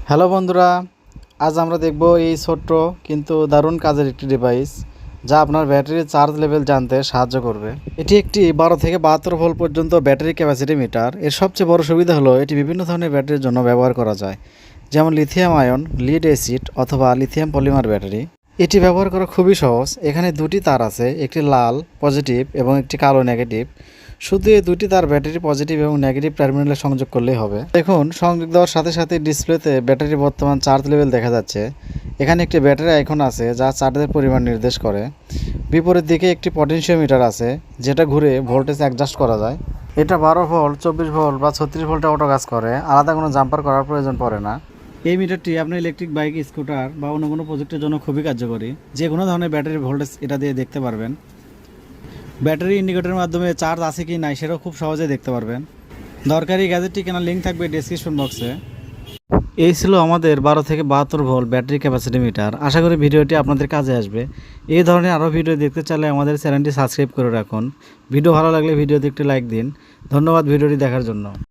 Hello বন্ধুরা, আজ আমরা দেখব এই ছোট্ট কিন্তু দারুণ কাজের একটি ডিভাইস যা আপনার ব্যাটারির চার্জ লেভেল জানতে সাহায্য করবে। এটি একটি 12 থেকে 72 ভোল্ট পর্যন্ত ব্যাটারি ক্যাপাসিটি মিটার। এর সবচেয়ে বড় সুবিধা হলো এটি বিভিন্ন ধরনের ব্যাটারির জন্য ব্যবহার করা যায়, যেমন লিথিয়াম আয়ন, লিড অ্যাসিড অথবা লিথিয়াম পলিমার ব্যাটারি। এটি ব্যবহার করা খুবই সহজ। এখানে দুটি তার আছে, একটি লাল পজিটিভ এবং একটি কালো নেগেটিভ। শুধু এই দুটি তার ব্যাটারি পজিটিভ এবং নেগেটিভ টার্মিনালে সংযোগ করলেই হবে। দেখুন, সংযোগ দেওয়ার সাথে সাথে ডিসপ্লেতে ব্যাটারির বর্তমান চার্জ লেভেল দেখা যাচ্ছে। এখানে একটি ব্যাটারি আইকন আছে যা চার্জের পরিমাণ নির্দেশ করে। বিপরীত দিকে একটি পটেনশিওমিটার আছে যেটা ঘুরে ভোল্টেজ অ্যাডজাস্ট করা যায়। এটা 12 ভোল্ট, 24 ভোল্ট বা 36 ভোল্টে অটো কাজ করে, আলাদা কোনো জাম্পার করার প্রয়োজন পড়ে না। এই মিটারটি আপনার ইলেকট্রিক বাইক, স্কুটার বা অন্য কোনো প্রযুক্তির জন্য খুবই কার্যকরী। যে কোনো ধরনের ব্যাটারির ভোল্টেজ এটা দিয়ে দেখতে পারবেন। ব্যাটারি ইন্ডিকেটরের মাধ্যমে চার্জ আছে কি নাই সেটাও খুব সহজে দেখতে পারবেন। দরকারি গ্যাজেটটি কেনার লিঙ্ক থাকবে ডেসক্রিপশন বক্সে। এই ছিল আমাদের 12 থেকে 72 ভোল্ট ব্যাটারি ক্যাপাসিটি মিটার। আশা করি ভিডিওটি আপনাদের কাজে আসবে। এই ধরনের আরও ভিডিও দেখতে চাইলে আমাদের চ্যানেলটি সাবস্ক্রাইব করে রাখুন। ভিডিও ভালো লাগলে ভিডিওতে একটি লাইক দিন। ধন্যবাদ ভিডিওটি দেখার জন্য।